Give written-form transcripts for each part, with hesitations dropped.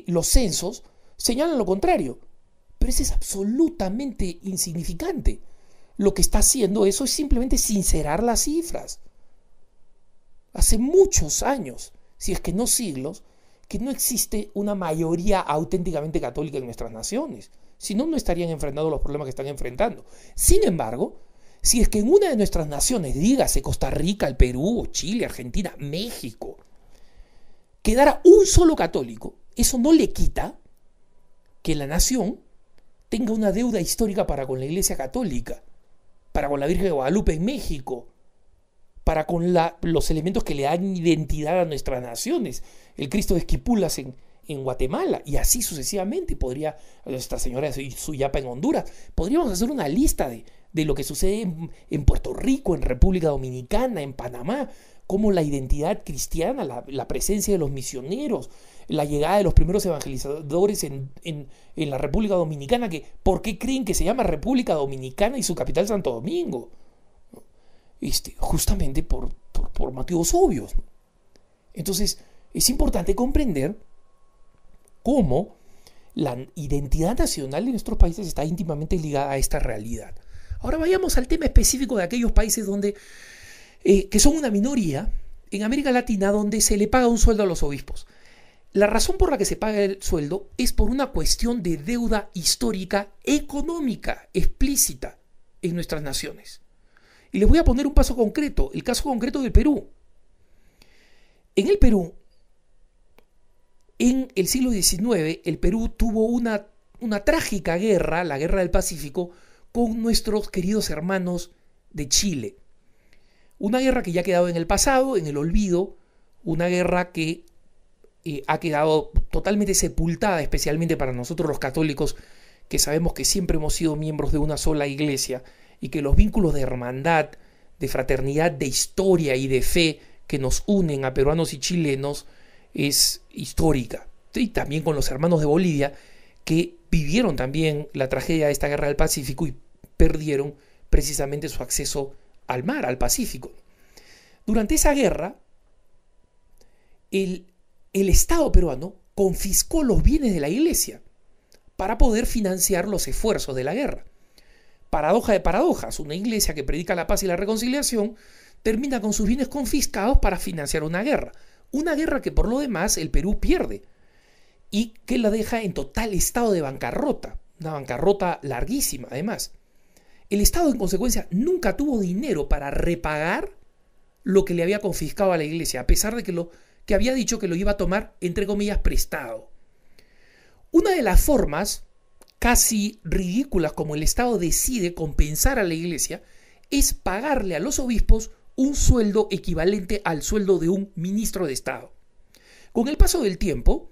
los censos señalan lo contrario. Pero eso es absolutamente insignificante. Lo que está haciendo eso es simplemente sincerar las cifras. Hace muchos años, si es que no siglos, que no existe una mayoría auténticamente católica en nuestras naciones. Si no, no estarían enfrentando los problemas que están enfrentando. Sin embargo, si es que en una de nuestras naciones, dígase Costa Rica, el Perú, Chile, Argentina, México, quedara un solo católico, eso no le quita que la nación tenga una deuda histórica para con la Iglesia Católica, para con la Virgen de Guadalupe en México, para con los elementos que le dan identidad a nuestras naciones, el Cristo de Esquipulas en Guatemala, y así sucesivamente. Podría Nuestra Señora de Suyapa en Honduras. Podríamos hacer una lista de lo que sucede en Puerto Rico, en República Dominicana, en Panamá, cómo la identidad cristiana, la presencia de los misioneros, la llegada de los primeros evangelizadores en la República Dominicana, ¿por qué creen que se llama República Dominicana y su capital Santo Domingo? Justamente por motivos obvios. Entonces, es importante comprender cómo la identidad nacional de nuestros países está íntimamente ligada a esta realidad. Ahora vayamos al tema específico de aquellos países que son una minoría en América Latina, donde se le paga un sueldo a los obispos. La razón por la que se paga el sueldo es por una cuestión de deuda histórica económica explícita en nuestras naciones. Y les voy a poner un caso concreto, el caso concreto del Perú. En el Perú, en el siglo XIX, el Perú tuvo una trágica guerra, la Guerra del Pacífico, con nuestros queridos hermanos de Chile. Una guerra que ya ha quedado en el pasado, en el olvido, una guerra que ha quedado totalmente sepultada, especialmente para nosotros los católicos, que sabemos que siempre hemos sido miembros de una sola iglesia, y que los vínculos de hermandad, de fraternidad, de historia y de fe que nos unen a peruanos y chilenos es histórica. Y también con los hermanos de Bolivia, que vivieron también la tragedia de esta guerra del Pacífico y perdieron precisamente su acceso al mar, al Pacífico. Durante esa guerra, el Estado peruano confiscó los bienes de la iglesia para poder financiar los esfuerzos de la guerra. Paradoja de paradojas, una iglesia que predica la paz y la reconciliación termina con sus bienes confiscados para financiar una guerra que por lo demás el Perú pierde y que la deja en total estado de bancarrota, una bancarrota larguísima además. El Estado en consecuencia nunca tuvo dinero para repagar lo que le había confiscado a la iglesia, a pesar de que había dicho que lo iba a tomar, entre comillas, prestado. Una de las formas casi ridículas como el Estado decide compensar a la iglesia es pagarle a los obispos un sueldo equivalente al sueldo de un ministro de Estado. Con el paso del tiempo,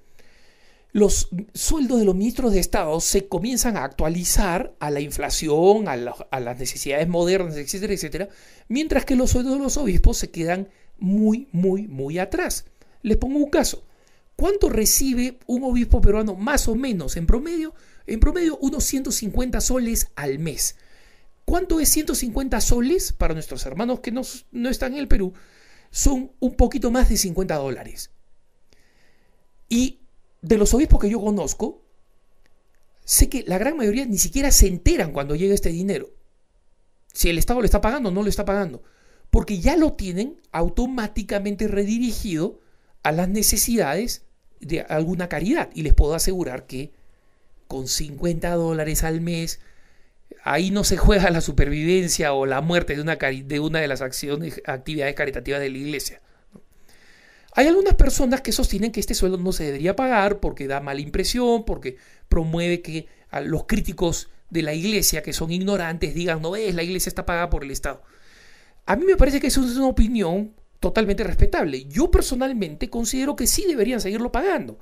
los sueldos de los ministros de Estado se comienzan a actualizar a la inflación, a las necesidades modernas, etcétera, etcétera, mientras que los sueldos de los obispos se quedan muy, muy, muy atrás. Les pongo un caso. ¿Cuánto recibe un obispo peruano más o menos en promedio? En promedio unos 150 soles al mes. ¿Cuánto es 150 soles para nuestros hermanos que no están en el Perú? Son un poquito más de $50. Y de los obispos que yo conozco, sé que la gran mayoría ni siquiera se enteran cuando llega este dinero. Si el Estado le está pagando o no le está pagando. Porque ya lo tienen automáticamente redirigido a las necesidades de alguna caridad. Y les puedo asegurar que con $50 al mes, ahí no se juega la supervivencia o la muerte de una de las actividades caritativas de la iglesia. Hay algunas personas que sostienen que este sueldo no se debería pagar porque da mala impresión, porque promueve que a los críticos de la iglesia, que son ignorantes, digan, no ves, la iglesia está pagada por el Estado. A mí me parece que eso es una opinión totalmente respetable. Yo personalmente considero que sí deberían seguirlo pagando.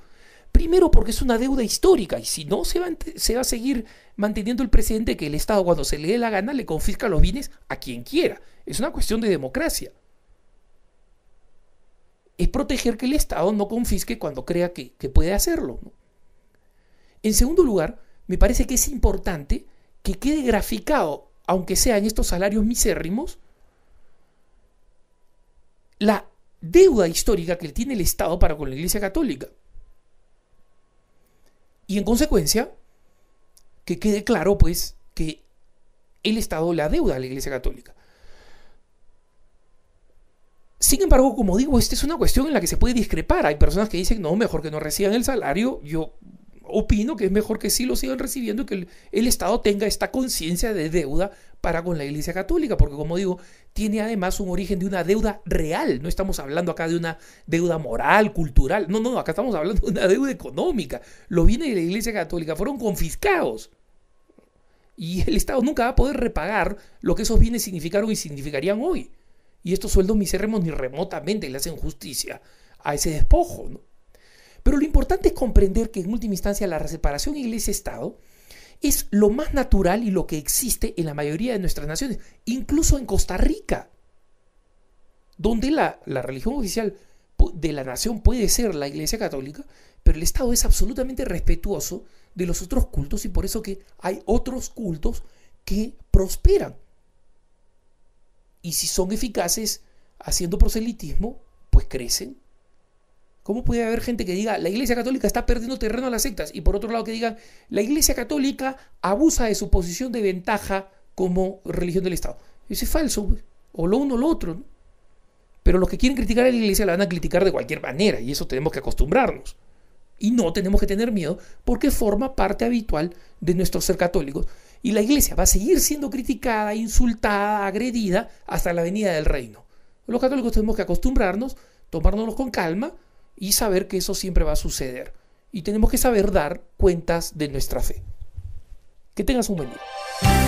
Primero porque es una deuda histórica y si no se va a seguir manteniendo el precedente que el Estado cuando se le dé la gana le confisca los bienes a quien quiera. Es una cuestión de democracia. Es proteger que el Estado no confisque cuando crea que puede hacerlo, ¿no? En segundo lugar, me parece que es importante que quede graficado, aunque sea en estos salarios misérrimos, la deuda histórica que tiene el Estado para con la Iglesia Católica. Y en consecuencia, que quede claro, pues, que el Estado le adeuda a la Iglesia Católica. Sin embargo, como digo, esta es una cuestión en la que se puede discrepar. Hay personas que dicen, no, mejor que no reciban el salario. Yo opino que es mejor que sí lo sigan recibiendo y que el Estado tenga esta conciencia de deuda para con la Iglesia Católica, porque como digo, tiene además un origen de una deuda real. No estamos hablando acá de una deuda moral, cultural. No, acá estamos hablando de una deuda económica. Los bienes de la Iglesia Católica fueron confiscados. Y el Estado nunca va a poder repagar lo que esos bienes significaron y significarían hoy. Y estos sueldos misérrimos ni remotamente le hacen justicia a ese despojo, ¿no? Pero lo importante es comprender que en última instancia la separación Iglesia-Estado es lo más natural y lo que existe en la mayoría de nuestras naciones, incluso en Costa Rica, donde la religión oficial de la nación puede ser la Iglesia Católica, pero el Estado es absolutamente respetuoso de los otros cultos y por eso que hay otros cultos que prosperan. Y si son eficaces haciendo proselitismo, pues crecen. ¿Cómo puede haber gente que diga la Iglesia Católica está perdiendo terreno a las sectas? Y por otro lado que digan la Iglesia Católica abusa de su posición de ventaja como religión del Estado. Eso es falso, o lo uno o lo otro, ¿no? Pero los que quieren criticar a la Iglesia la van a criticar de cualquier manera y eso tenemos que acostumbrarnos. Y no tenemos que tener miedo porque forma parte habitual de nuestro ser católicos. Y la Iglesia va a seguir siendo criticada, insultada, agredida hasta la venida del reino. Los católicos tenemos que acostumbrarnos, tomárnoslos con calma y saber que eso siempre va a suceder. Y tenemos que saber dar cuentas de nuestra fe. Que tengas un buen día.